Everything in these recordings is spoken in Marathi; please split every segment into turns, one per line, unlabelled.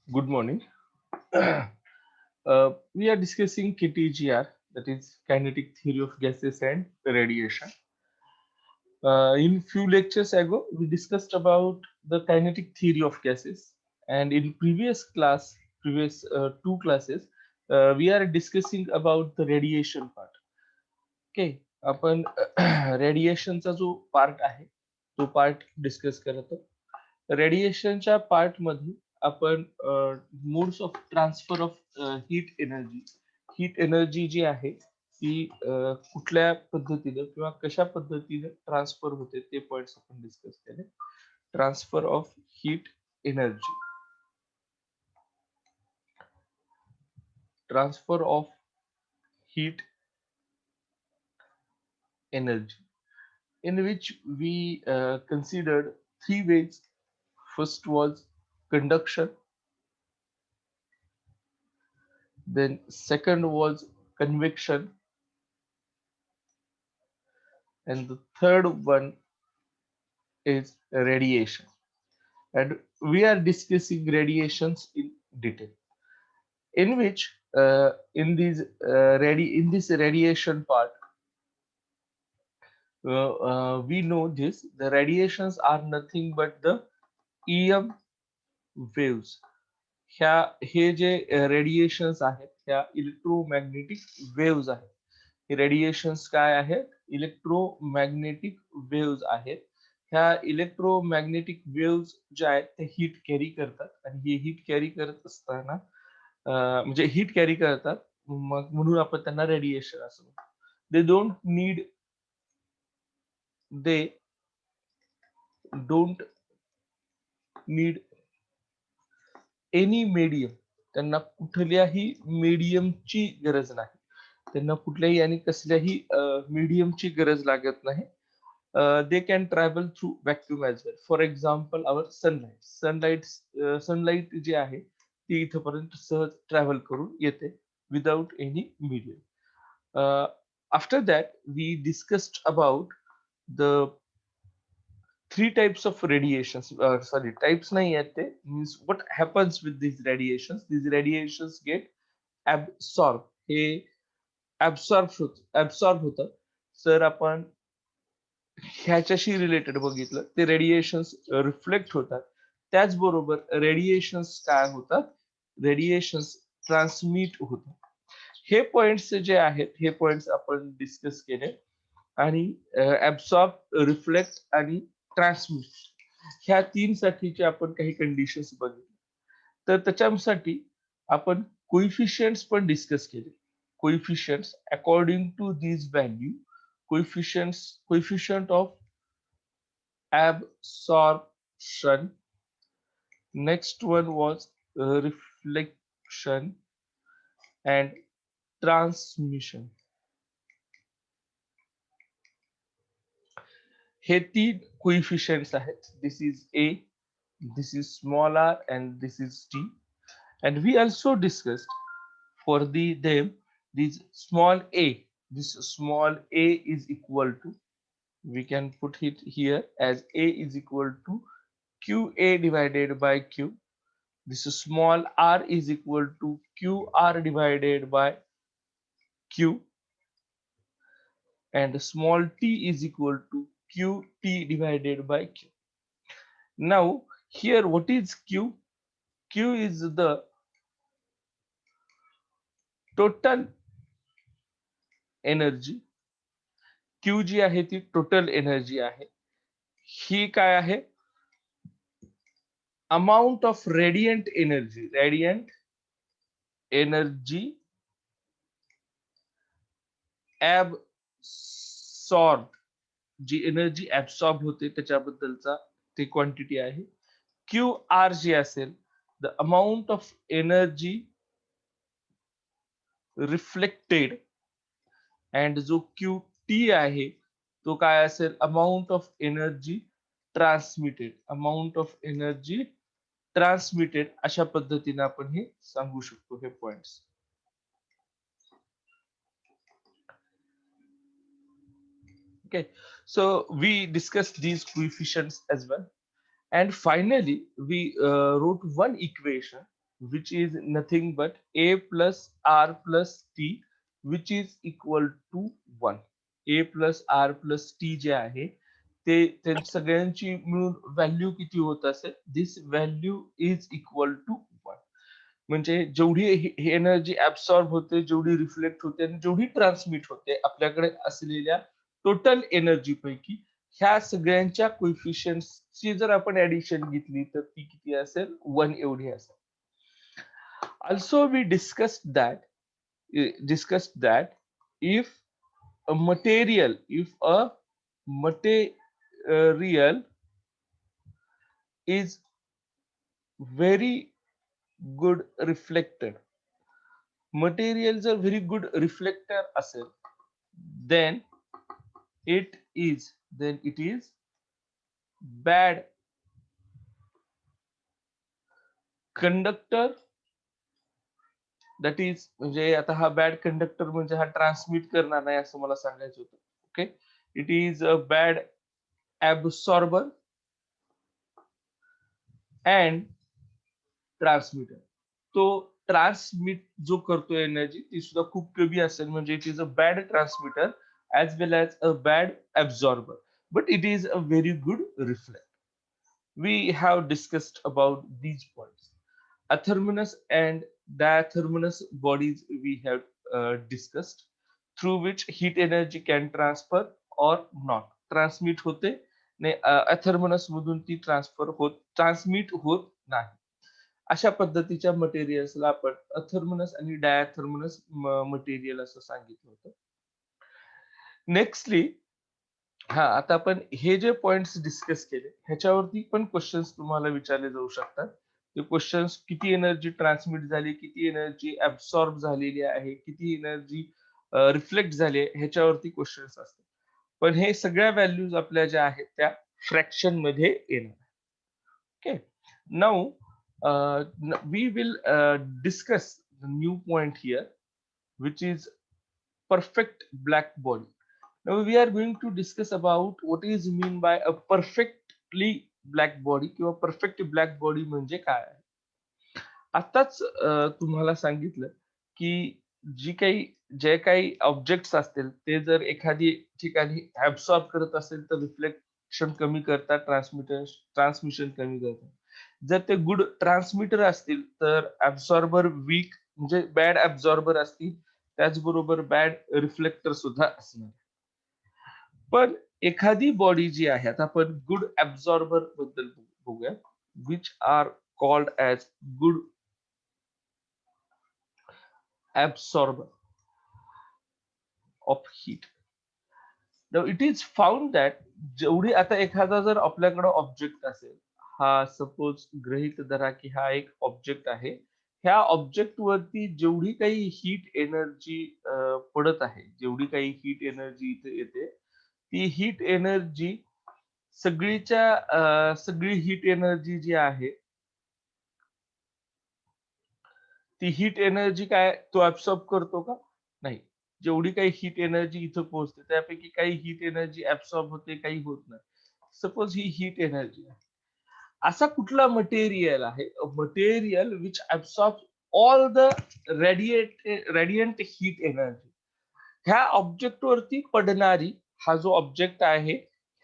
Good morning. We are discussing KTGR, that is kinetic theory of gases and radiation. In few lectures ago, we discussed about the kinetic theory of gases, and in previous two classes, we are discussing about the radiation part. Okay. आपण रेडिएशनचा जो पार्ट आहे तो पार्ट डिस्कस करत आहोत. रेडिएशनच्या पार्ट मध्ये आपण modes of transfer of heat energy जी आहे ती कुठल्या पद्धतीने किंवा कशा पद्धतीने ट्रान्सफर होते ते पॉइंट्स आपण डिस्कस केले. Transfer of heat energy, transfer of heat energy, in which we considered three ways. First was conduction, then second was convection, and the third one is radiation. And we are discussing radiations in detail, in which in this radiation part, we know this the radiations are nothing but the EM waves. ह्या हे जे रेडिएशन्स आहेत ह्या इलेक्ट्रोमॅग्नेटिक वेव्स आहेत. हे रेडिएशन्स काय आहेत? इलेक्ट्रोमॅग्नेटिक वेव्स आहेत. ह्या इलेक्ट्रोमॅग्नेटिक वेव्स ज्या आहेत ते हीट कॅरी करतात आणि हे हीट कॅरी करत असताना म्हणजे हीट कॅरी करतात, मग म्हणून आपण त्यांना रेडिएशन असं म्हणतो. They don't need any medium. त्यांना कुठल्याही मीडियमची गरज नाही. त्यांना कुठल्याही आणि कसल्याही मीडियमची गरज लागत नाही. They can travel through vacuum as well. For example our sunlight जी आहे ती इथपर्यंत सहज ट्रॅव्हल करून येते without any medium. After that we discussed about the three types of radiations. Sorry, types nahi आहेत ते. Means what happens with these radiations? These radiations get absorbed. हे absorb होतं. सर आपण ह्याच्याशी रिलेटेड बघितलं ते रेडिएशन्स रिफ्लेक्ट होतात. त्याचबरोबर रेडिएशन्स काय होतात? रेडिएशन्स ट्रान्समिट होतात. हे पॉइंट्स जे आहेत हे पॉइंट्स आपण डिस्कस केले आणि ऍब्सॉर्ब, रिफ्लेक्ट आणि ट्रान्समिट ह्या तीन साठीचे आपण काही कंडिशन्स बघितले. तर त्याच्यासाठी आपण कोइफिशियंट्स पण डिस्कस केले. Coefficients according to this value, coefficient of absorption, next one was reflection and transmission. हे तीन कोइफिशियंट्स आहेत. This is a, this is small r, and this is t. And we also discussed for them this small a. This small a is equal to, we can put it here as a is equal to qa divided by q. This small r is equal to qr divided by q, and small t is equal to qt divided by q. Now here what is q? Q is the total energy. Q जी आहे ती टोटल एनर्जी आहे. ही काय आहे? Amount of radiant energy. Absorb, जी एनर्जी ऍबसॉर्ब होते त्याच्याबद्दलचा ती क्वांटिटी आहे. क्यू आर जी असेल, the amount of energy reflected, and जो क्यू टी आहे तो काय असेल? Amount of energy transmitted. अशा पद्धतीने आपण हे सांगू शकतो हे points. Okay, so we discussed these coefficients as well, and finally we wrote one equation which is nothing but A plus R plus T, which is equal to 1. A plus R plus T जे आहे ते सगळ्यांची मिळून व्हॅल्यू किती होत असेल, दिस व्हॅल्यू इज इक्वल टू 1. म्हणजे जेवढी एनर्जी ऍब्सॉर्ब होते, जेवढी रिफ्लेक्ट होते आणि जेवढी ट्रान्समिट होते आपल्याकडे असलेल्या टोटल एनर्जी पैकी ह्या सगळ्यांच्या कोइफिशियंटची जर आपण ऍडिशन घेतली तर ती किती असेल, 1 एवढी असेल. Also we discussed that if a material is very good reflector, material जर व्हेरी गुड रिफ्लेक्टर असेल, then it is bad conductor. That is म्हणजे आता हा बॅड कंडक्टर म्हणजे हा ट्रान्समिट करणार नाही असं मला सांगायचं होतं. Okay, it is a bad absorber and transmitter. तो ट्रान्समिट जो करतो एनर्जी ती सुद्धा खूप कमी असेल, म्हणजे it is a bad transmitter as well as a bad absorber, but it is a very good reflector. We have discussed about these points. Atherminous and diatherminous bodies we have discussed, through which heat energy can transfer or not. Transmit होते नाही, अथर्मनस मधून ती ट्रान्समिट होत नाही. अशा पद्धतीच्या मटेरियल्सला आपण अथर्मनस आणि डायथर्मनस मटेरियल असं सांगितलं होतं. नेक्स्टली आता आपण हे जे पॉइंट्स डिस्कस केले ह्याच्यावरती पण क्वेश्चन्स तुम्हाला विचारले जाऊ शकतात. ते क्वेश्चन्स किती एनर्जी ट्रान्समिट झाली, किती एनर्जी ऍब्सॉर्ब झालेली आहे, किती एनर्जी रिफ्लेक्ट झाली आहे, ह्याच्यावरती क्वेश्चन्स असतात. पण हे सगळ्या व्हॅल्यूज आपल्या ज्या आहेत त्या फ्रॅक्शन मध्ये येणार. Okay, now we will discuss new point here, which is perfect black body. Now we are going to discuss about what is mean by a perfectly black body किंवा perfect black body म्हणजे काय आहे. आताच तुम्हाला सांगितलं की जे काही ऑब्जेक्ट्स असतील ते जर एखादी ठिकाणी ऍब्सॉर्ब करत असेल तर रिफ्लेक्शन कमी करतात, ट्रान्समिशन कमी करतात. जर ते गुड ट्रान्समिटर असतील तर ऍब्सॉर्बर वीक म्हणजे बॅड ऍब्सॉर्बर असतील, त्याचबरोबर बॅड रिफ्लेक्टर सुद्धा असणार. पण एखादी बॉडी जी आहे, आता आपण गुड ऍब्सॉर्बर बद्दल बघूया, which are called as good absorber of heat. It is found that जेवढी आता एखादा जर आपल्याकडे ऑब्जेक्ट असेल, हा सपोज गृहीत धरा की हा एक ऑब्जेक्ट आहे, ह्या ऑब्जेक्ट वरती जेवढी काही हीट एनर्जी पडत आहे, जेवढी काही हीट एनर्जी इथे येते, ती हीट एनर्जी सगळी हीट एनर्जी जी आहे ती हीट एनर्जी काय तो ऍब्सॉर्ब करतो का? नाही. जेवढी काही हीट एनर्जी इथं पोहोचते त्यापैकी काही हीट एनर्जी ऍब्सॉर्ब होते, काही होत नाही. सपोज ही हीट एनर्जी आहे. असा कुठला मटेरियल आहे, material which absorb all the radiant heat energy. ह्या ऑब्जेक्ट वरती पडणारी, हा जो ऑब्जेक्ट आहे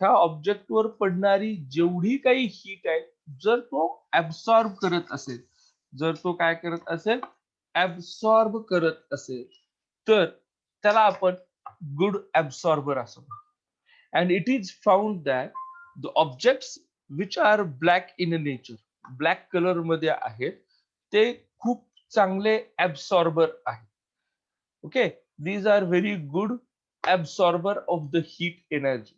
ह्या ऑब्जेक्ट वर पडणारी जेवढी काही हीट आहे, जर तो ऍब्सॉर्ब करत असेल, जर तो काय करत असेल, ऍब्सॉर्ब करत असेल, तर त्याला आपण गुड ऍब्सॉर्बर असं म्हणतो. And it is found that the objects which are black in nature, black colour मध्ये आहेत, ते खूप चांगले ऍब्सॉर्बर आहेत. Okay, these are very good absorber of the heat energy,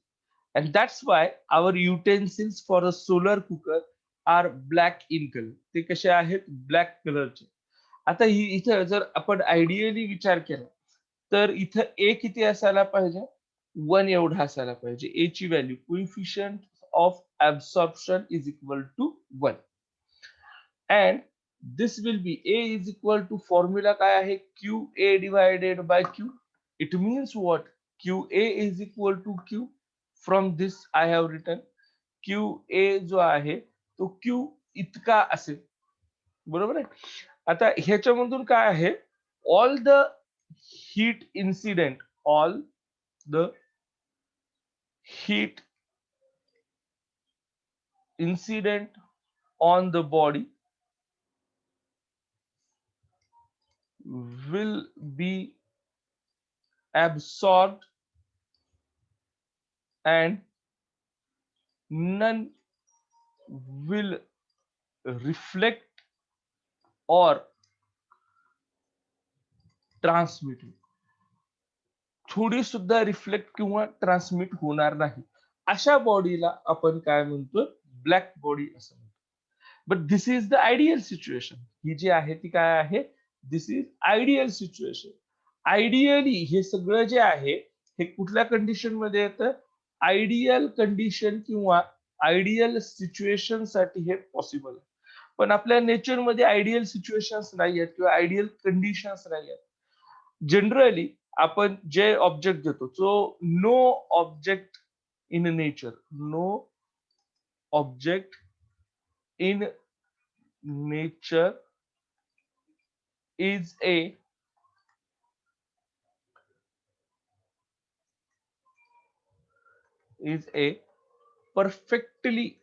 and that's why our utensils for a solar cooker are black in color. ते कसे आहेत, ब्लॅक कलरचे. आता इथं जर आपण आयडियली विचार केला तर इथं ए किती असायला पाहिजे, 1 एवढा असायला पाहिजे. ए ची value, coefficient of absorption is equal to 1. And this will be A is equal to formula काय आहे, QA divided by Q. It means what? QA is equal to Q. From this I have written QA जो आहे तो Q इतका असेल, बरोबर आहे. आता ह्याच्यामधून काय आहे, all the heat incident, all the heat incident on the body will be absorbed and none will reflect or transmit. थोडी सुद्धा रिफ्लेक्ट किंवा ट्रान्समिट होणार नाही. अशा बॉडीला आपण काय म्हणतो, ब्लॅक बॉडी असं म्हणतो. But this is the ideal situation. ही जी आहे ती काय आहे, this is ideal situation. Ideally हे सगळं जे आहे हे कुठल्या कंडिशन मध्ये येतं, आयडियल कंडिशन किंवा आयडियल सिच्युएशन साठी हे पॉसिबल आहे. पण आपल्या नेचर मध्ये आयडियल सिच्युएशन्स नाही आहेत किंवा आयडियल कंडिशन्स नाही आहेत. जनरली आपण जे ऑब्जेक्ट घेतो, so no object in nature, no object in nature is a perfectly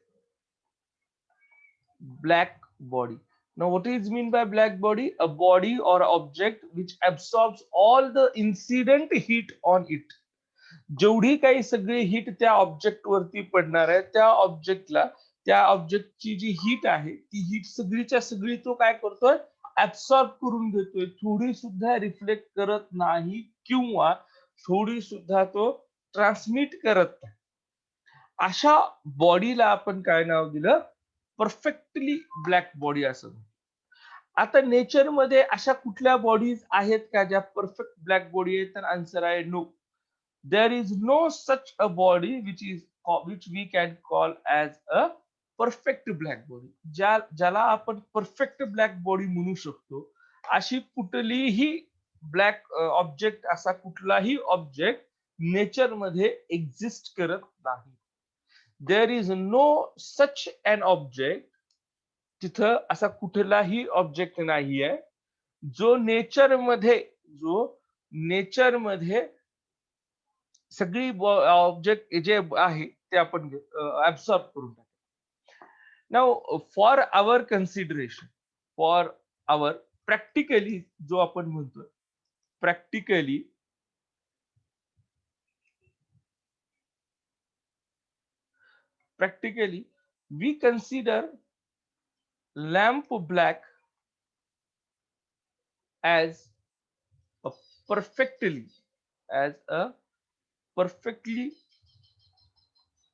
black body. Now what is mean by black body? A body or object which absorbs all the incident heat on it. जेवढी काही सगळी हीट त्या ऑब्जेक्ट वरती पडणार आहे, त्या ऑब्जेक्टला, त्या ऑब्जेक्टची जी हीट आहे ती हीट सगळीच्या सगळी तो काय करतोय, ऍब्सॉर्ब करून घेतोय. थोडी सुद्धा रिफ्लेक्ट करत नाही किंवा थोडी सुद्धा तो ट्रान्समिट करत नाही. अशा बॉडीला आपण काय नाव दिलं, परफेक्टली ब्लॅक बॉडी असं. आता नेचर मध्ये अशा कुठल्या बॉडीज आहेत का ज्या परफेक्ट ब्लॅक बॉडी आहेत? तर आन्सर आहे no. There is no such a body which we can call as a perfect black body. ज्याला आपण परफेक्ट ब्लॅक बॉडी म्हणू शकतो, अशी कुठलीही ब्लॅक ऑब्जेक्ट, असा कुठलाही ऑब्जेक्ट नेचर मध्ये एक्झिस्ट करत नाही. There is no such an object, तिथं असा कुठलाही ऑब्जेक्ट नाही आहे जो नेचर मध्ये सगळी ऑब्जेक्ट जे आहे ते आपण ऍब्सॉर्ब करून टाकतो. Now for our consideration, for our practically, जो आपण म्हणतो practically, we consider lamp black as a perfectly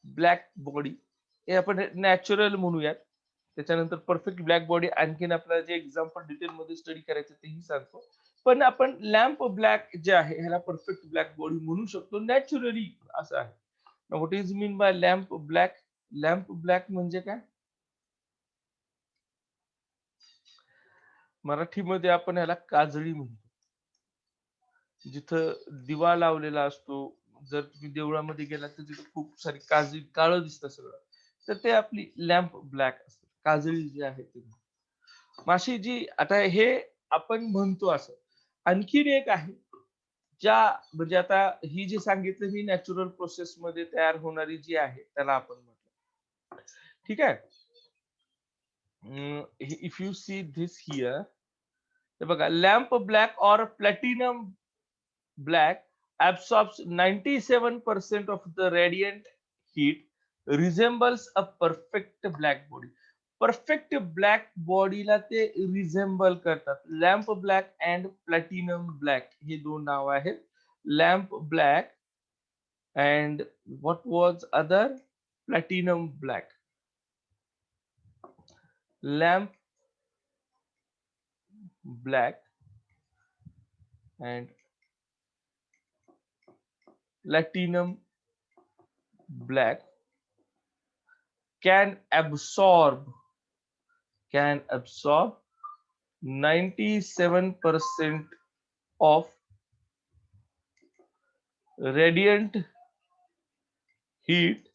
black body. हे आपण नॅचरल म्हणूयात, त्याच्यानंतर परफेक्ट ब्लॅक बॉडी आणखीन आपल्याला जे एक्झाम्पल डिटेल मध्ये स्टडी करायचं तेही सांगतो. पण आपण लॅम्प ब्लॅक जे आहे ह्याला परफेक्ट ब्लॅक बॉडी म्हणू शकतो नॅचरली, असं आहे. What is mean by lamp black? Lamp black म्हणजे काय? मराठीमध्ये आपण ह्याला काजळी म्हणतो. जिथं दिवा लावलेला असतो, जर तुम्ही देवळामध्ये गेलात तर तिथे खूप सारी काजळी, काळं दिसतं सगळं, तर ते आपली लॅम्प ब्लॅक असते, काजळी जी आहे ती. माशी जी, आता हे आपण म्हणतो असं. आणखीन एक आहे ज्या, म्हणजे आता ही जी सांगितलं ही नॅचरल प्रोसेस मध्ये तयार होणारी जी आहे त्याला आपण म्हटलं. ठीक आहे. If you see this here, हे बघा, lamp black or platinum black absorbs 97% of the radiant heat, resembles a perfect black body. Perfect black बॉडीला ते रिझेंबल करतात. Lamp black and platinum black हे दोन नाव आहेत. Lamp black and what was other, platinum black. Lamp black and platinum black can absorb 97% of radiant heat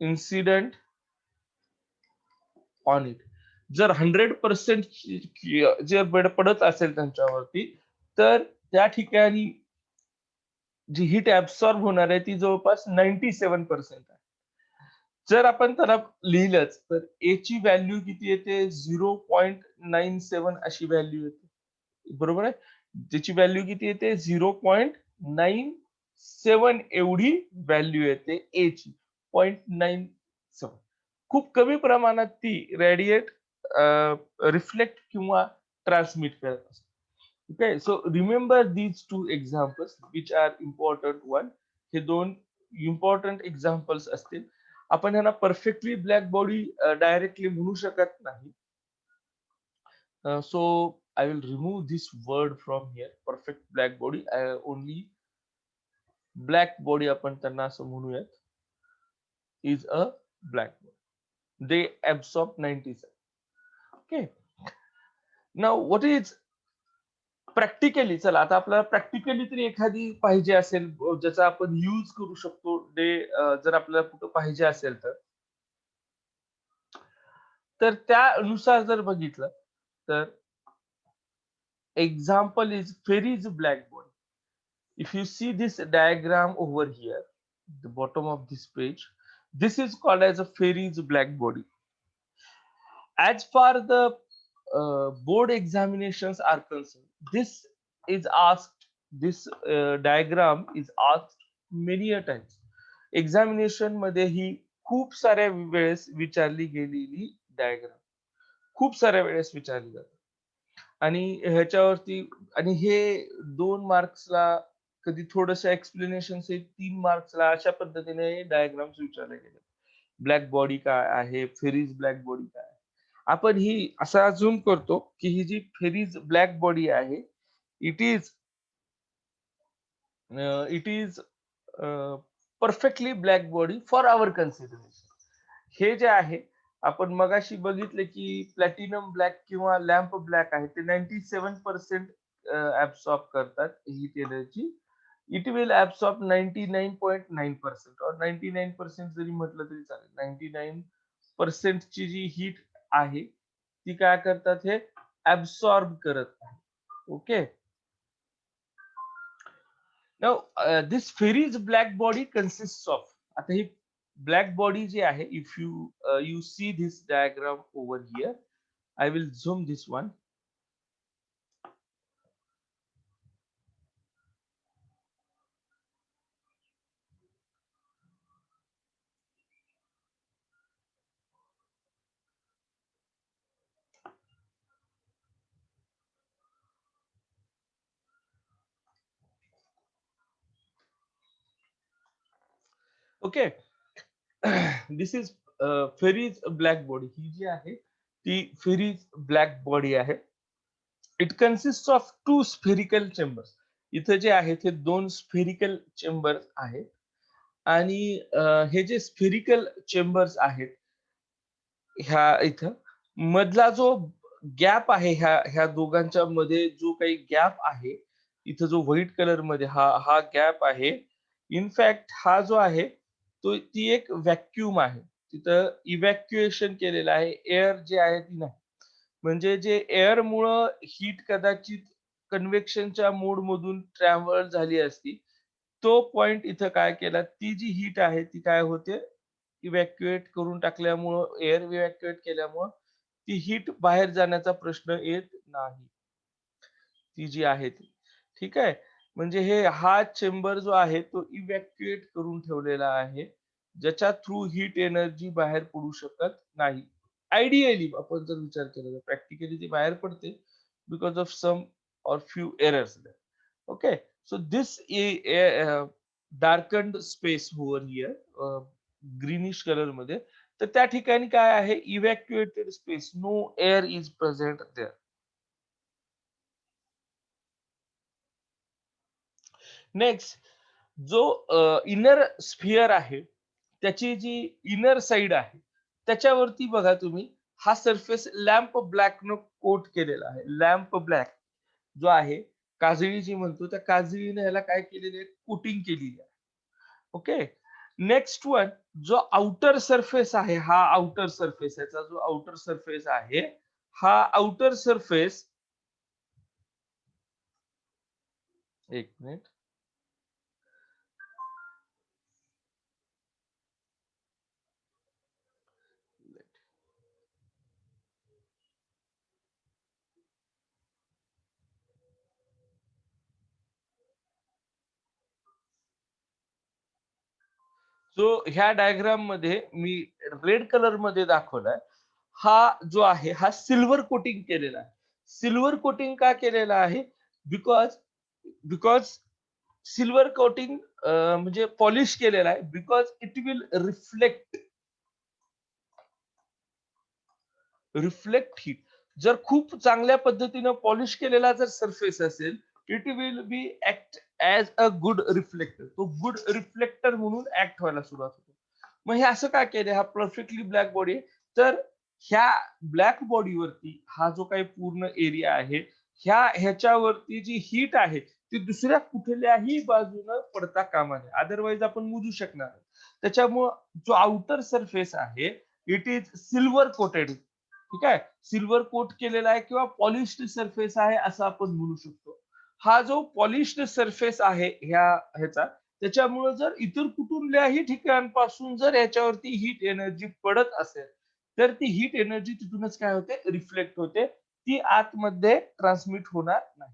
incident on it. जर 100% जर पडत असेल त्यांच्यावरती, तर त्या ठिकाणी जी हीट ऍब्सॉर्ब होणार आहे ती जवळपास 97% आहे. जर आपण त्याला लिहिलंच तर A ची व्हॅल्यू किती येते? 0.97 अशी व्हॅल्यू येते. बरोबर आहे? त्याची व्हॅल्यू किती येते? 0.97 एवढी व्हॅल्यू येते A ची. 0.97. खूप कमी प्रमाणात ती रेडिएट रिफ्लेक्ट किंवा ट्रान्समिट करत असते. Okay, so remember these two examples which are important one. हे दोन इम्पॉर्टंट एक्झाम्पल्स असतील. आपण ह्यांना परफेक्टली ब्लॅक बॉडी डायरेक्टली म्हणू शकत नाही. So I will remove this word from here. Perfect black body. Only black body आपण त्यांना असं म्हणूयात. Is a black body. They absorb 97. Okay. Now what is practically चला आता आपल्याला प्रॅक्टिकली तरी एखादी पाहिजे असेल ज्याचा आपण यूज करू शकतो डे जर आपल्याला कुठं पाहिजे असेल तर त्यानुसार जर बघितलं तर example is Ferri's black body. If you see this diagram over here, the bottom of this page, this is called as a Ferri's black body. As far the board examinations are concerned, this diagram is asked many a times. Examination मध्ये ही खूप साऱ्या वेळेस विचारली गेलेली डायग्राम खूप साऱ्या वेळेस विचारली जाते. आणि ह्याच्यावरती आणि हे 2 मार्क्सला कधी थोडंसं एक्सप्लेनेशन सहित 3 मार्क्सला अशा पद्धतीने डायग्राम्स विचारले गेले. ब्लॅक बॉडी काय आहे? फेरीज ब्लॅक बॉडी काय आहे? आपण ही असा अझ्युम करतो की ही जी फेरीज ब्लॅक बॉडी आहे it is it is perfectly black body for our consideration. हे जे आहे आपण मगाशी बघितले की प्लॅटिनम ब्लॅक किंवा लॅम्प ब्लॅक आहे ते 97% ऍब्सॉर्ब करतात heat energy. It will absorb 99.9% और 99% जरी म्हटलं तरी चालेल. 99% ची जी हीट आहे ती काय करतात हे ऍब्सॉर्ब करत आहे. Okay. Now, this Ferri's black body consists of. आता ही black body जी आहे, if you see this diagram over here, I will zoom this one. Okay, this is Ferri's black body. ही जी आहे ती Ferri's black body आहे. It consists of two spherical chambers. इथं जे आहे ते 2 spherical chambers आहेत आणि हे जे spherical chambers आहेत ह्या इथं मधला जो गॅप आहे ह्या ह्या दोघांच्या मध्ये जो काही गॅप आहे इथं जो व्हाईट कलर मध्ये हा हा गॅप आहे इनफॅक्ट हा जो आहे तो ती एक व्हॅक्यूम आहे तिथं इव्हॅक्युएशन केलेलं आहे एअर जे आहे ती नाही म्हणजे जे एअर मुळे हीट कदाचित कन्व्हेक्शनच्या मोड मधून ट्रॅव्हल झाली असती तो पॉइंट इथं काय केला ती जी हीट आहे ती काय होते इव्हॅक्युएट करून टाकल्यामुळं एअर इव्हॅक्युएट केल्यामुळं ती हीट बाहेर जाण्याचा प्रश्न येत नाही. ती जी आहे ती. ठीक आहे. म्हणजे हा चेंबर जो आहे तो इव्हॅक्युएट करून ठेवलेला आहे. ज्याच्या थ्रू हीट एनर्जी बाहेर पडू शकत नाही. आयडियली आपण जर विचार केला तर प्रॅक्टिकली ती बाहेर पडते बिकॉज ऑफ सम और few errors. Okay. So this darkened space over here greenish colour मध्ये तर त्या ठिकाणी काय आहे evacuated space no air is present there. Next जो इनर स्फिअर आहे त्याची जी इनर साइड आहे त्याच्यावरती बघा तुम्ही हा सरफेस लॅम्प ब्लॅक न कोट केलेला आहे. लॅम्प ब्लॅक जो आहे काजळी जी म्हणतो त्या काजळीने ह्याला काय केलेली आहे कोटिंग केलेली आहे. ओके. नेक्स्ट वन जो आउटर सरफेस आहे हा आउटर सरफेस याचा जो आउटर सरफेस आहे हा आउटर सरफेस, एक मिनिट, जो ह्या डायग्राम मध्ये मी रेड कलर मध्ये दाखवलाय, हा जो आहे हा सिल्वर कोटिंग केलेला आहे. सिल्वर कोटिंग का केलेला आहे? बिकॉज बिकॉज सिल्वर कोटिंग म्हणजे पॉलिश केलेला आहे, because it will reflect heat. जर खूप चांगल्या पद्धतीनं पॉलिश केलेला जर सरफेस असेल, it will be act as a good reflector. तो गुड रिफ्लेक्टर म्हणून ऍक्ट व्हायला सुरुवात होते. मग हे असं का केलं? हा परफेक्टली ब्लॅक बॉडी, तर ह्या ब्लॅक बॉडीवरती हा जो काही पूर्ण एरिया आहे, ह्याच्यावरती जी हीट आहे ती दुसऱ्या कुठल्याही बाजूनं पडता कामा नये, अदरवाईज आपण मोजू शकणार नाही. त्याच्यामुळं जो आउटर सरफेस आहे, इट इज सिल्वर कोटेड. ठीक आहे, सिल्वर कोट केलेला आहे किंवा पॉलिश्ड सरफेस आहे असं आपण म्हणू शकतो. हा जो पॉलिश्ड सरफेस आहे ह्याचा, त्याच्यामुळे जर इतर कुठल्याही ठिकाणपासून जर याच्यावरती हीट एनर्जी पडत असेल, तर ती हीट एनर्जी तिथूनच काय होते? रिफ्लेक्ट होते. ती आतमध्ये ट्रान्समिट होणार नाही.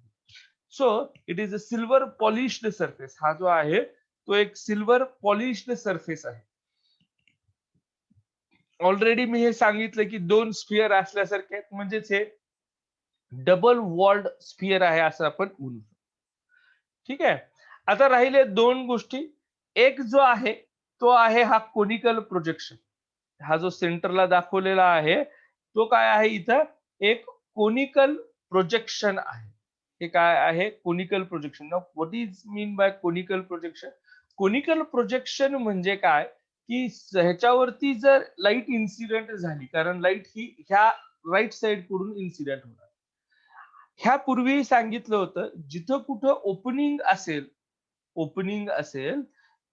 So it is a silver polished surface. हा जो आहे तो एक सिल्वर पॉलिश्ड सरफेस आहे. ऑलरेडी मी हे सांगितलं की दोन स्फिअर असल्यासारखे आहेत, म्हणजेच हे डबल वॉल्ड स्फिअर आहे असं आपण म्हणू शकतो. ठीक आहे. आता राहिले दोन गोष्टी. एक जो आहे तो आहे हा कोनिकल प्रोजेक्शन. हा जो सेंटरला दाखवलेला आहे तो काय आहे? इथं एक कोनिकल प्रोजेक्शन आहे. हे काय आहे? Conical projection. Now what is mean by conical projection? Conical projection म्हणजे काय? की ह्याच्यावरती जर लाईट इन्सिडेंट झाली, कारण लाईट ही ह्या राईट साइड कडून इन्सिडेंट होणार. ह्यापूर्वी सांगितलं होतं, जिथं कुठं ओपनिंग असेल,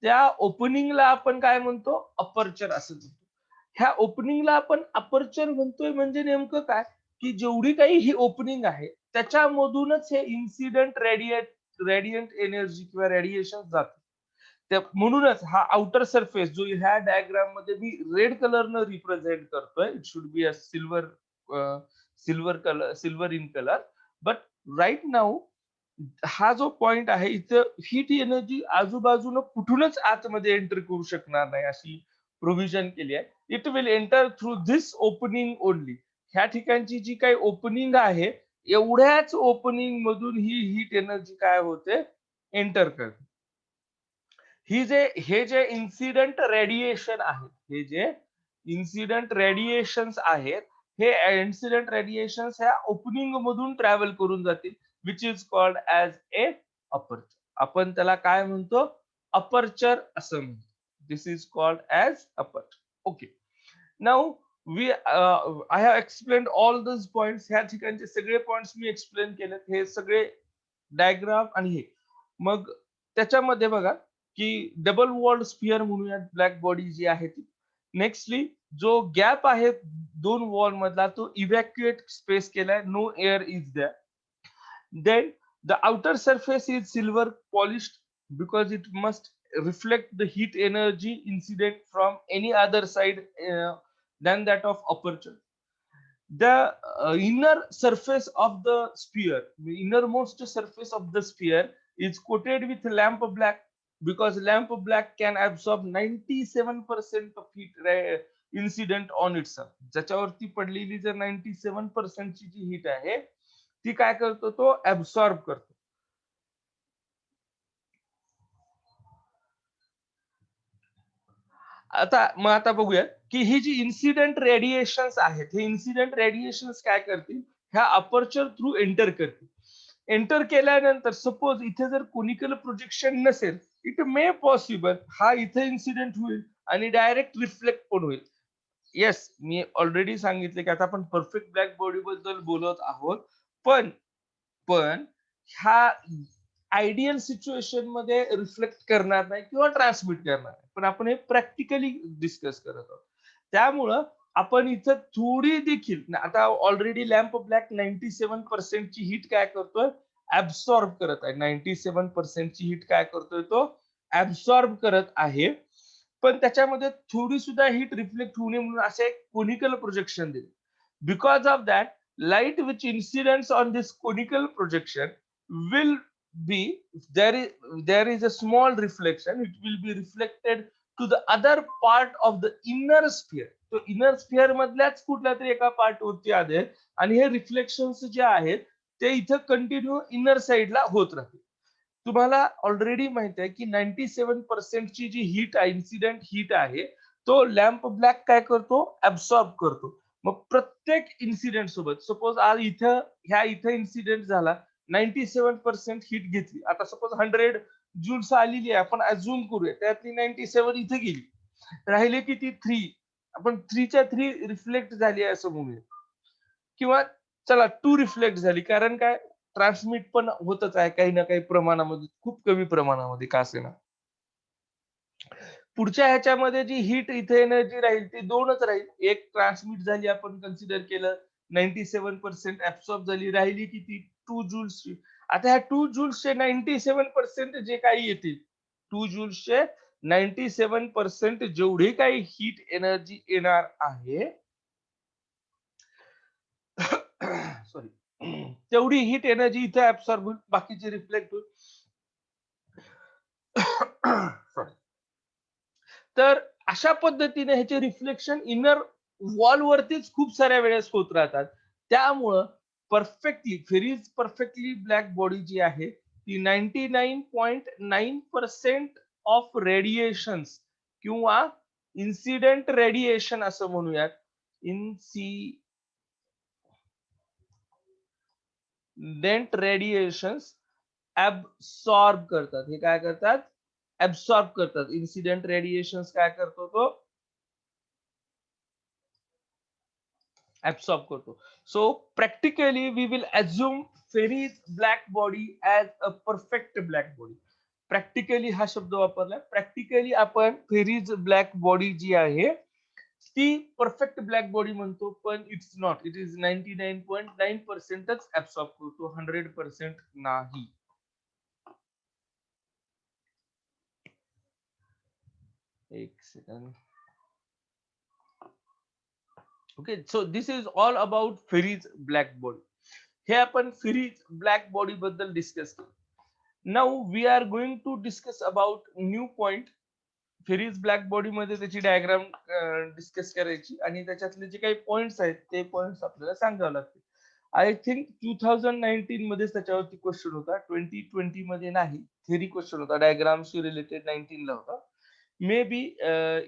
त्या ओपनिंगला आपण काय म्हणतो? अपर्चर असं म्हणतो. ह्या ओपनिंगला आपण अपर्चर म्हणतोय म्हणजे नेमकं काय? की जेवढी काही ही ओपनिंग आहे, त्याच्यामधूनच हे इन्सिडेंट रेडियंट एनर्जी किंवा रेडिएशन जातं. म्हणूनच हा आउटर सरफेस जो ह्या डायग्राम मध्ये मी रेड कलरनं रिप्रेझेंट करतोय, it should be a silver in colour. But right now हा जो पॉइंट आहे, इथं हीट एनर्जी आजूबाजूनं कुठूनच आतमध्ये एंटर करू शकणार नाही अशी प्रोव्हिजन केली आहे. It will enter through this opening only. ह्या ठिकाणची जी काही ओपनिंग आहे, एवढ्याच ओपनिंग मधून ही हीट एनर्जी काय होते? एंटर करते. हे जे इन्सिडेंट रेडिएशन आहेत, हे जे इन्सिडेंट रेडिएशन आहेत, हे इन्सिडेंट रेडिएशन ह्या ओपनिंग मधून ट्रॅव्हल करून जातील, which is called as a aperture. आपण त्याला काय म्हणतो? अपर्चर असं म्हणतो. This is called as aperture. Okay. Now I have explain all this points. ह्या ठिकाणचे सगळे पॉइंट्स मी एक्सप्लेन केलेत. हे सगळे डायग्राम आणि हे मग त्याच्यामध्ये बघा की डबल वॉल्ड स्पियर म्हणूया ब्लॅक बॉडी जी आहे ती. नेक्स्टली जो गॅप आहे दोन वॉल मधला, तो इव्हॅक्युएट स्पेस केलाय. No air is there. Then the outer surface is silver polished because it must reflect the heat energy incident from any other side than that of aperture. The inner surface of the sphere, the innermost surface of the sphere is coated with lamp black because lamp black can absorb 97% of heat incident on itself. ज्याच्यावरती पडलेली जर 97% ची जी हीट आहे ती काय करतो? तो ऍब्सॉर्ब करतो. आता बघूया की ही जी इन्सिडेंट रेडिएशन्स आहेत, हे इन्सिडेंट रेडिएशन्स काय करतील? ह्या अपर्चर थ्रू एंटर करतील. एंटर केल्यानंतर सपोज इथे जर कोनिकल प्रोजेक्शन नसेल, इट मे पॉसिबल हा इथे इन्सिडेंट होईल आणि डायरेक्ट रिफ्लेक्ट पण होईल. येस, मी ऑलरेडी सांगितले की आता आपण परफेक्ट ब्लॅक बॉडी बद्दल बोलत आहोत, पण पण ह्या आयडियल सिच्युएशन मध्ये रिफ्लेक्ट करणार नाही किंवा ट्रान्समिट करणार नाही, पण आपण हे प्रॅक्टिकली डिस्कस करत आहोत. त्यामुळं आपण इथं थोडी देखील आता ऑलरेडी लॅम्प ब्लॅक 97% ची हीट काय करतोय, ऍब्सॉर्ब करत आहे. 97% ची हीट काय करतोय तो, ऍब्सॉर्ब करत आहे. पण त्याच्यामध्ये थोडी सुद्धा हीट रिफ्लेक्ट होऊ नये म्हणून असे एक कोनिकल प्रोजेक्शन दिले. Because of that light which incidents on this conical projection will be there is a small reflection, it will be reflected to the other part of the inner sphere. तो इनर स्फिअर मधल्याच कुठल्या तरी एका पार्ट वरती आले आणि हे रिफ्लेक्शन्स जे आहेत ते इथं कंटिन्यू इनर साइडला होत राहते. तुम्हाला ऑलरेडी माहित आहे की 97% ची जी हीट आहे, इन्सिडेंट हीट आहे, तो लॅम्प ब्लॅक काय करतो, ऍब्सॉर्ब करतो. मग प्रत्येक इन्सिडेंट सोबत सपोज आज इथं इथं इन्सिडेंट झाला, 97% हीट घेतली. आता सपोज 100 जूल्स आलेली आहे, आपण अज्युम करूया त्यातली 97 इथे गेली, राहिले किती 3. आपण 3च्या 3 रिफ्लेक्ट झाली आहे असं म्हणूया, किंवा चला 2 रिफ्लेक्ट झाली. कारण काय, ट्रान्समिट पण होतच आहे काही ना काही प्रमाणामध्ये, खूप कमी प्रमाणामध्ये का असेना. पुढच्या ह्याच्यामध्ये जी हीट इथे एनर्जी राहील ती 2च राहील. एक ट्रान्समिट झाली आपण कन्सिडर केलं, 97% ऍब्सॉर्ब झाली, राहिली किती 2 जूल्सची. आता ह्या 2 जूल्सचे 97% जे काही येतील, 2 जूल्सचे 97% जेवढी काही हीट एनर्जी येणार आहे सॉरी तेवढी हीट एनर्जी इथे ऍब्सॉर्ब होईल, बाकीची रिफ्लेक्ट होईल. सॉरी. तर अशा पद्धतीने ह्याचे रिफ्लेक्शन इनर वॉल वरतीच खूप साऱ्या वेळेस होत राहतात. त्यामुळं परफेक्टली ब्लॅक बॉडी जी आहे ती 99.9% ऑफ रेडिएशन्स किंवा इन्सिडेंट रेडिएशन असं म्हणूयात, इन्सिडेंट रेडिएशन्स ऍब्सॉर्ब करतात. हे काय करतात, ऍब्सॉर्ब करतात. इन्सिडेंट रेडिएशन्स काय करतो तो, ऍब्सॉर्ब करतो. So practically we will assume Ferry's black body as a perfect black body. Practically हा शब्द वापरला. प्रॅक्टिकली आपण फेरीज ब्लॅक बॉडी जी आहे ती परफेक्ट ब्लॅक बॉडी म्हणतो, पण इट्स नॉट. इट इज 99.9%च ऍब्सॉर्ब करतो, 100% नाही. एक second. Okay, so this is all about Fery's black body. हे आपण फेरीज ब्लॅक बॉडी बद्दल डिस्कस केलं. Now we are going to discuss about new point. Fery's black body मध्ये त्याची डायग्राम डिस्कस करायची आणि त्याच्यातले जे काही पॉइंट्स आहेत ते पॉइंट्स आपल्याला सांगावे लागतील. आय थिंक 2019 मध्ये त्याच्यावरती क्वेश्चन होता, 2020 मध्ये नाही. थेरी क्वेश्चन होता, डायग्रामशी रिलेटेड 19 ला होता. मे बी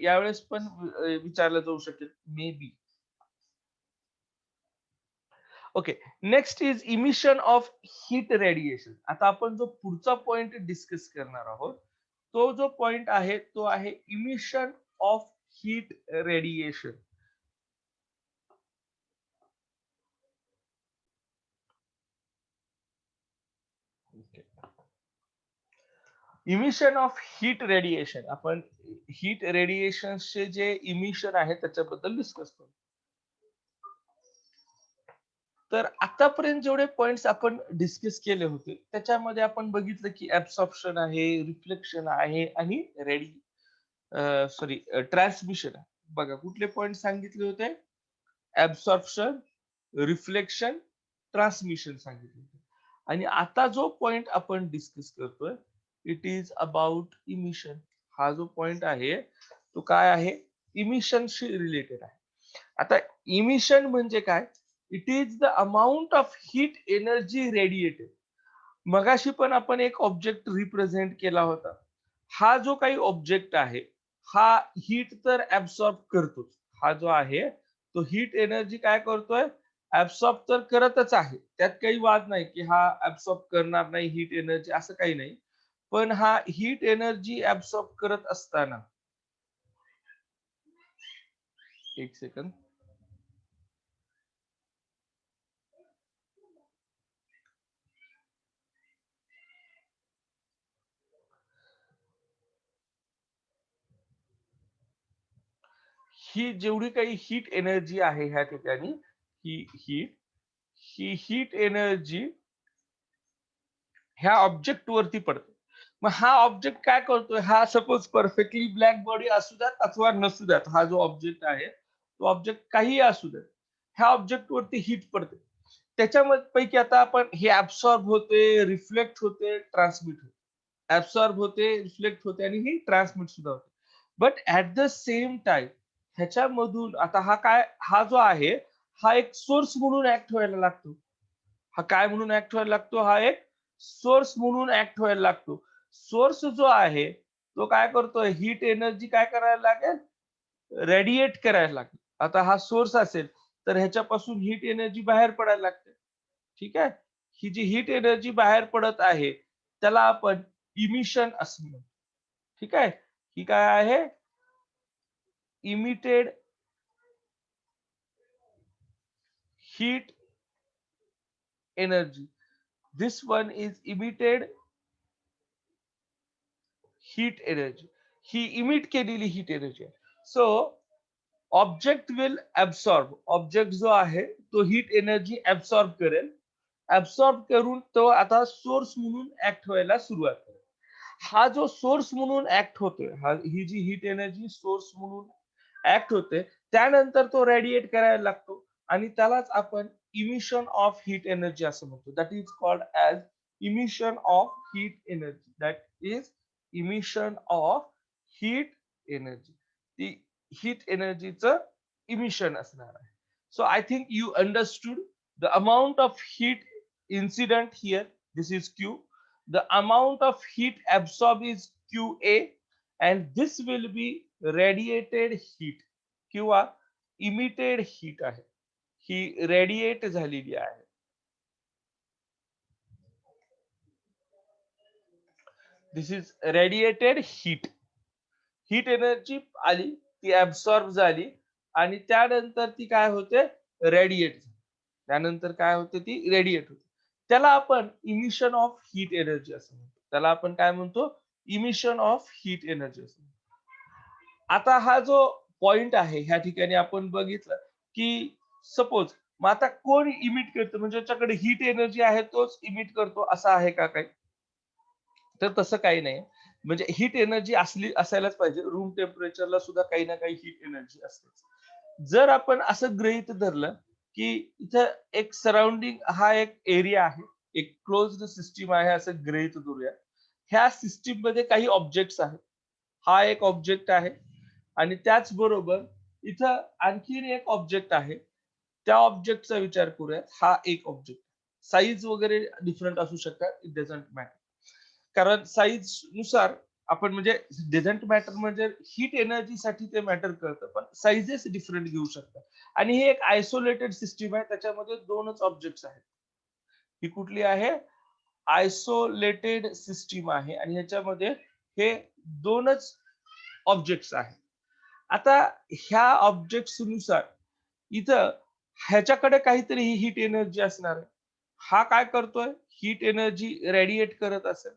यावेळेस पण विचारलं जाऊ शकेल, may be. Okay, next is emission of heat radiation. आता आपण जो पुढचा पॉइंट डिस्कस करणार आहोत तो जो पॉइंट आहे तो आहे emission of heat radiation. Emission of heat radiation. आपण हीट रेडिएशनचे जे इमिशन आहे त्याच्याबद्दल डिस्कस करू. तर आतापर्यंत जेवढे पॉइंट्स आपण डिस्कस केले होते त्याच्यामध्ये आपण बघितलं की ऍब्सॉर्प्शन आहे, रिफ्लेक्शन आहे आणि ट्रान्समिशन आहे. बघा कुठले पॉइंट सांगितले होते, ऍब्सॉर्प्शन, रिफ्लेक्शन, ट्रान्समिशन सांगितले होते. आणि आता जो पॉइंट आपण डिस्कस करतोय इट इज अबाउट इमिशन. हा जो पॉइंट आहे तो काय आहे, इमिशनशी रिलेटेड आहे. आता इमिशन म्हणजे काय, it is the amount of heat energy radiated. मगाशी पण आपण एक ऑब्जेक्ट रिप्रेझेंट केला होता. हा जो काही ऑब्जेक्ट आहे हा हीट तर ऍब्सॉर्ब करतोच. हा जो आहे तो हीट एनर्जी काय करतोय, ऍब्सॉर्ब तर करतच आहे. त्यात काही वाद नाही की हा ऍब्सॉर्ब करणार नाही हीट एनर्जी, असं काही नाही. पण हा हीट एनर्जी ऍब्सॉर्ब करत असताना, एक सेकंड, ही जेवढी काही हीट एनर्जी आहे ह्या ठिकाणी, ही हीट एनर्जी ह्या ऑब्जेक्ट वरती पडते. मग हा ऑब्जेक्ट काय करतोय, हा सपोज परफेक्टली ब्लॅक बॉडी असू द्यात अथवा नसू द्यात, हा जो ऑब्जेक्ट आहे तो ऑब्जेक्ट काहीही असू द्यात, ह्या ऑब्जेक्ट वरती हीट पडते. त्याच्यामध्ये पैकी आता आपण हे ऍब्सॉर्ब होते, रिफ्लेक्ट होते, ट्रान्समिट होते. ऍब्सॉर्ब होते, रिफ्लेक्ट होते आणि ही ट्रान्समिट सुद्धा होते. But at the same time ह्याच्यामधून आता हा जो आहे हा एक सोर्स म्हणून ऍक्ट व्हायला लागतो. हा काय म्हणून ऍक्ट व्हायला लागतो, हा एक सोर्स म्हणून ऍक्ट व्हायला लागतो. सोर्स जो आहे तो काय करतोय, हीट एनर्जी काय करायला लागेल, रेडिएट करायला लागेल. आता हा सोर्स असेल तर ह्याच्यापासून हीट एनर्जी बाहेर पडायला लागते. ठीक आहे. ही जी हीट एनर्जी बाहेर पडत आहे त्याला आपण इमिशन असं म्हणतो. ठीक आहे. ही काय आहे, emitted heat energy. This one is emitted heat energy. He emit केलेली हीट एनर्जी आहे. So object will absorb, object जो आहे तो हीट एनर्जी ऍब्सॉर्ब करेल. ऍब्सॉर्ब करून तो आता सोर्स म्हणून ऍक्ट व्हायला सुरुवात करेल. हा जो सोर्स म्हणून ऍक्ट होतोय, ही जी हीट एनर्जी सोर्स म्हणून ऍक्ट होते, त्यानंतर तो रेडिएट करायला लागतो आणि त्यालाच आपण इमिशन ऑफ हीट एनर्जी असं म्हणतो. That is called as emission of heat energy. That is emission of heat energy. ती हीट एनर्जीचं इमिशन असणार आहे. So I think you understood the amount of heat incident here. This is Q. The amount of heat absorbed is QA, and this will be radiated heat किंवा emitted heat आहे. ही रेडिएट झालेली आहे. This is radiated heat. Heat energy आली, ती ऍब्सॉर्ब झाली आणि त्यानंतर ती काय होते, रेडिएट. त्यानंतर काय होते, ती रेडिएट होते. त्याला आपण इमिशन ऑफ हीट एनर्जी असं म्हणतो. त्याला आपण काय म्हणतो, इमिशन ऑफ हीट एनर्जी असं म्हणतो. आता हा जो पॉइंट आहे ह्या ठिकाणी आपण बघितलं की सपोज मग आता कोण इमिट करतो, म्हणजे ज्याच्याकडे हीट एनर्जी आहे तोच इमिट करतो असं आहे का काही, तर तसं काही नाही. म्हणजे हीट एनर्जी असायलाच पाहिजे. रूम टेम्परेचरला सुद्धा काही ना काही हीट एनर्जी असते. जर आपण असं गृहीत धरलं की इथं एक सराउंडिंग हा एक एरिया आहे, एक क्लोज्ड सिस्टीम आहे असं गृहीत धरूया. ह्या सिस्टीम मध्ये काही ऑब्जेक्ट्स आहेत. हा एक ऑब्जेक्ट आहे आणि त्याचबरोबर इथं आणखीन एक ऑब्जेक्ट आहे. त्या ऑब्जेक्टचा विचार करूया. हा एक ऑब्जेक्ट, साईज वगैरे डिफरंट असू शकतात, इट डझंट मॅटर. कारण साईज नुसार आपण म्हणजे डझंट मॅटर म्हणजे हीट एनर्जीसाठी ते मॅटर करतं, पण साईजेस डिफरंट घेऊ शकतात. आणि ही एक आयसोलेटेड सिस्टीम आहे, त्याच्यामध्ये दोनच ऑब्जेक्ट्स आहेत. ही कुठली आहे, आयसोलेटेड सिस्टीम आहे आणि ह्याच्यामध्ये हे दोनच ऑब्जेक्ट्स आहेत. आता ह्या ऑब्जेक्ट्स नुसार इथं ह्याच्याकडे काहीतरी ही हीट एनर्जी असणार आहे. हा काय करतोय, हीट एनर्जी रेडिएट करत असेल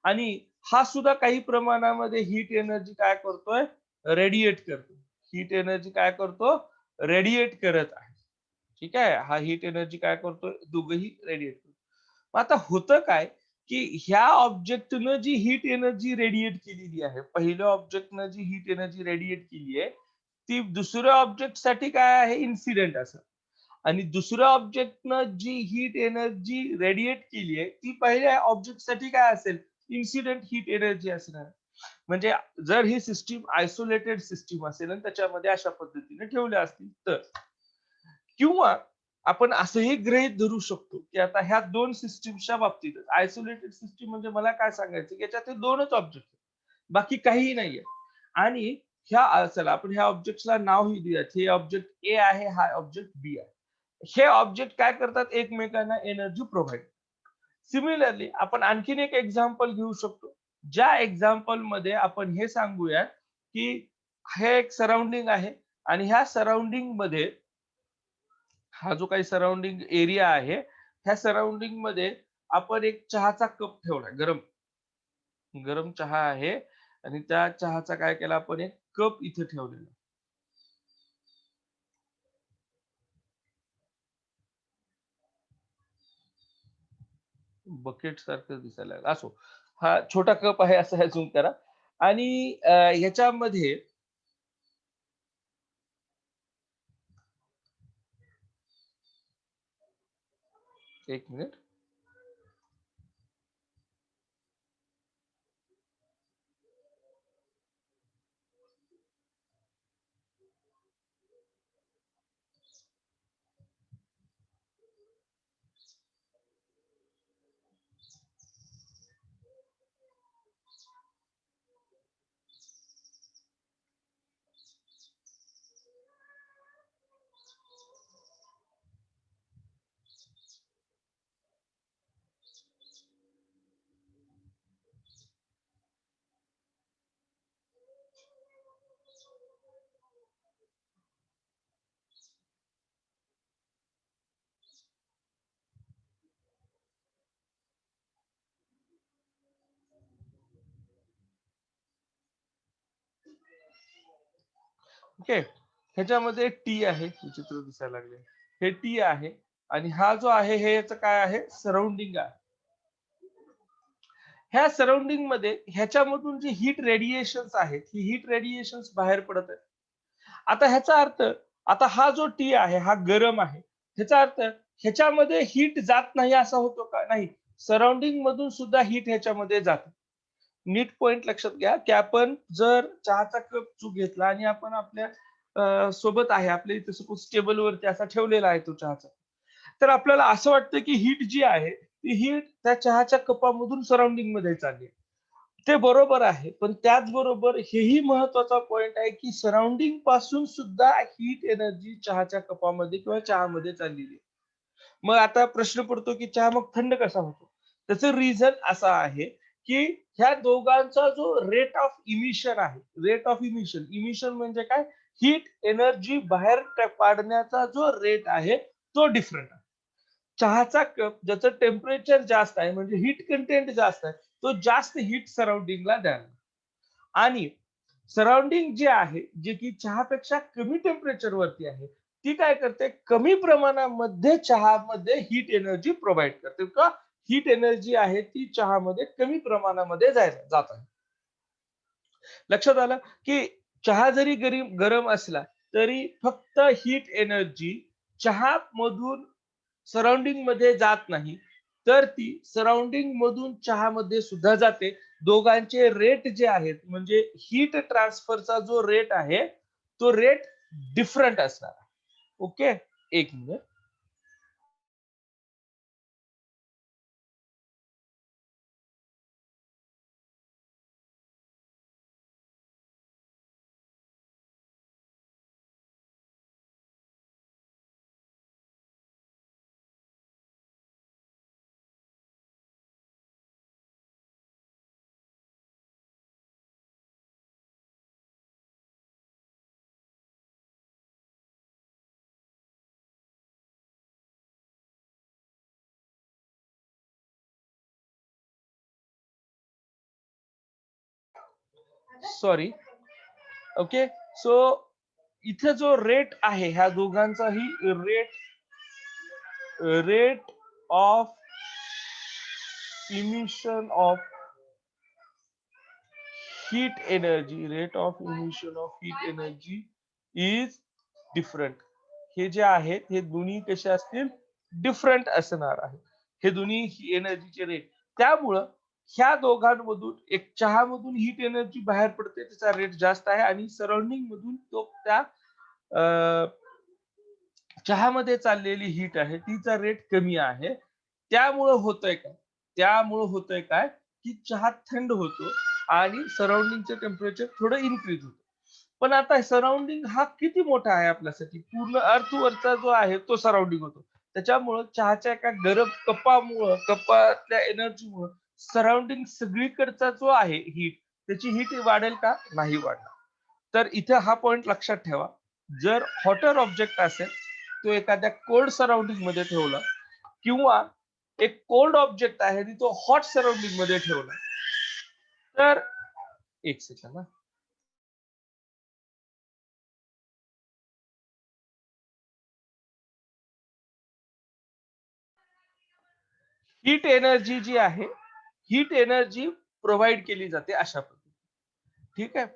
आणि हा सुद्धा काही प्रमाणामध्ये हीट एनर्जी काय करतोय, रेडिएट करतो. हीट एनर्जी काय करतो, रेडिएट करत आहे. ठीक आहे. हा हीट एनर्जी काय करतोय, दोघही रेडिएट करतो. आता होतं काय की ह्या ऑब्जेक्टनं जी हीट एनर्जी रेडिएट केलेली आहे, पहिल्या ऑब्जेक्टनं जी हीट एनर्जी रेडिएट केली आहे ती दुसऱ्या ऑब्जेक्ट साठी काय आहे, इन्सिडेंट असं. आणि दुसऱ्या ऑब्जेक्टनं जी हीट एनर्जी रेडिएट केली आहे ती पहिल्या ऑब्जेक्ट साठी काय असेल, इन्सिडेंट हीट एनर्जी असणार. म्हणजे जर ही सिस्टीम आयसोलेटेड सिस्टीम असेल आणि त्याच्यामध्ये अशा पद्धतीने ठेवल्या असतील तर, किंवा आपण असंही गृहीत धरू शकतो की आता ह्या दोन सिस्टीमच्या बाबतीत आयसोलेटेड सिस्टीम म्हणजे मला काय सांगायचं की याच्यात दोनच ऑब्जेक्ट, बाकी काहीही नाहीये. आणि चला आपण ह्या ऑब्जेक्टला नावही देऊयात. हे ऑब्जेक्ट ए आहे, हा ऑब्जेक्ट बी आहे. हे ऑब्जेक्ट काय करतात, एकमेकांना एनर्जी प्रोव्हाइड. सिमिलरली आपण आणखीन एक एक्झाम्पल घेऊ शकतो, ज्या एक्झाम्पल मध्ये आपण हे सांगूया की हे एक सराउंडिंग आहे आणि ह्या सराउंडिंग मध्ये हा जो काही सराउंडिंग एरिया आहे, ह्या सराउंडिंग मध्ये आपण एक चहाचा कप ठेवलाय, गरम गरम चहा आहे आणि त्या चहाचा काय केला आपण, एक कप इथे ठेवलेला. बकेट सारखं दिसायला लागलं. असो. हा छोटा कप आहे असं ॲझ्युम करा आणि ह्याच्यामध्ये एक मिनिट. ओके. ह्याच्यामध्ये एक टी आहे. हे चित्र दिसायला लागले. हे टी आहे आणि हा जो आहे हे याचं काय आहे? सराउंडिंग आहे. ह्या सराउंडिंग मध्ये ह्याच्यामधून जी हीट रेडिएशन्स आहेत, ही हीट रेडिएशन्स बाहेर पडत आहेत. आता ह्याचा अर्थ, आता हा जो टी आहे हा गरम आहे. ह्याचा अर्थ ह्याच्यामध्ये हीट जात नाही असा होतो का? नाही. सराउंडिंग मधून सुद्धा हीट ह्याच्यामध्ये जाते. नीट पॉइंट लक्षात घ्या, की आपण जर चहाचा कप जो घेतला आणि आपण आपल्या सोबत आहे, आपल्या इथे सपोज टेबलवरती असा ठेवलेला आहे तो चहाचा. तर आपल्याला असं वाटतं, की हीट जी आहे, ती हीट त्या चहाच्या कपामधून सराउंडिंग मध्ये चालली आहे. ते बरोबर आहे. पण त्याचबरोबर हेही महत्वाचा पॉइंट आहे, की सराउंडिंग पासून सुद्धा हीट एनर्जी चहाच्या कपामध्ये किंवा चहामध्ये चाललेली आहे. मग आता प्रश्न पडतो, की चहा मग थंड कसा होतो? त्याचं रिझन असं आहे, की ह्या दोघांचा जो रेट ऑफ इमिशन आहे, रेट ऑफ इमिशन, इमिशन म्हणजे काय? हीट एनर्जी बाहेर पाडण्याचा जो रेट आहे, तो डिफरंट आहे. चहाचा कप ज्याचं टेम्परेचर जास्त आहे म्हणजे हीट कंटेंट जास्त आहे, तो जास्त हीट सराउंडिंगला द्याल आणि सराउंडिंग जे आहे, जे की चहापेक्षा कमी टेम्परेचर वरती आहे, ती काय करते? कमी प्रमाणामध्ये चहामध्ये हीट एनर्जी प्रोव्हाईड करते का हीट एनर्जी आहे ती चहामध्ये कमी प्रमाणामध्ये जात आहे. लक्षात आलं, की चहा जरी गरम असला, तरी फक्त हीट एनर्जी चहामधून सराउंडिंग मध्ये जात नाही, तर ती सराउंडिंग मधून चहामध्ये सुद्धा जाते. दोघांचे रेट जे आहेत म्हणजे हीट ट्रान्सफरचा जो रेट आहे, तो रेट डिफरंट असणार. ओके. एक मिनिट. सॉरी. ओके. सो इथे जो रेट आहे ह्या दोघांचाही rate rate of emission of heat energy, rate of emission of heat energy is different. हे जे आहेत हे दोन्ही कसे असतील? डिफरंट असणार आहे. हे दोन्ही एनर्जीचे रेट. त्यामुळं ह्या दोघांमधून एक चहामधून हीट एनर्जी बाहेर पडते, त्याचा रेट जास्त आहे आणि सराउंडिंग मधून तो त्या अ, चहामध्ये चाललेली हीट आहे तिचा रेट कमी आहे. त्यामुळं होतंय काय? त्यामुळं होतंय काय? की चहा थंड होतो आणि सराउंडिंगचं टेम्परेचर थोडं इन्क्रीज होतं. पण आता सराउंडिंग हा किती मोठा आहे आपल्यासाठी? पूर्ण अर्थवरचा जो आहे तो सराउंडिंग होतो. त्याच्यामुळं चहाच्या एका गरम कपामुळं, कपातल्या एनर्जीमुळं सराउंडिंग सगळीकडचा जो आहे हीट, त्याची हीट वाढेल का? नाही वाढणार. तर इथे हा पॉइंट लक्षात ठेवा. जर हॉटर ऑब्जेक्ट असेल, तो एखाद्या कोल्ड सराउंडिंग मध्ये ठेवला किंवा एक कोल्ड ऑब्जेक्ट आहे आणि तो हॉट सराउंडिंग मध्ये ठेवला, तर एक सेकंड हा. हीट एनर्जी जी आहे, हीट एनर्जी प्रोव्हाइड केली जाते अशा पद्धतीने. ठीक आहे.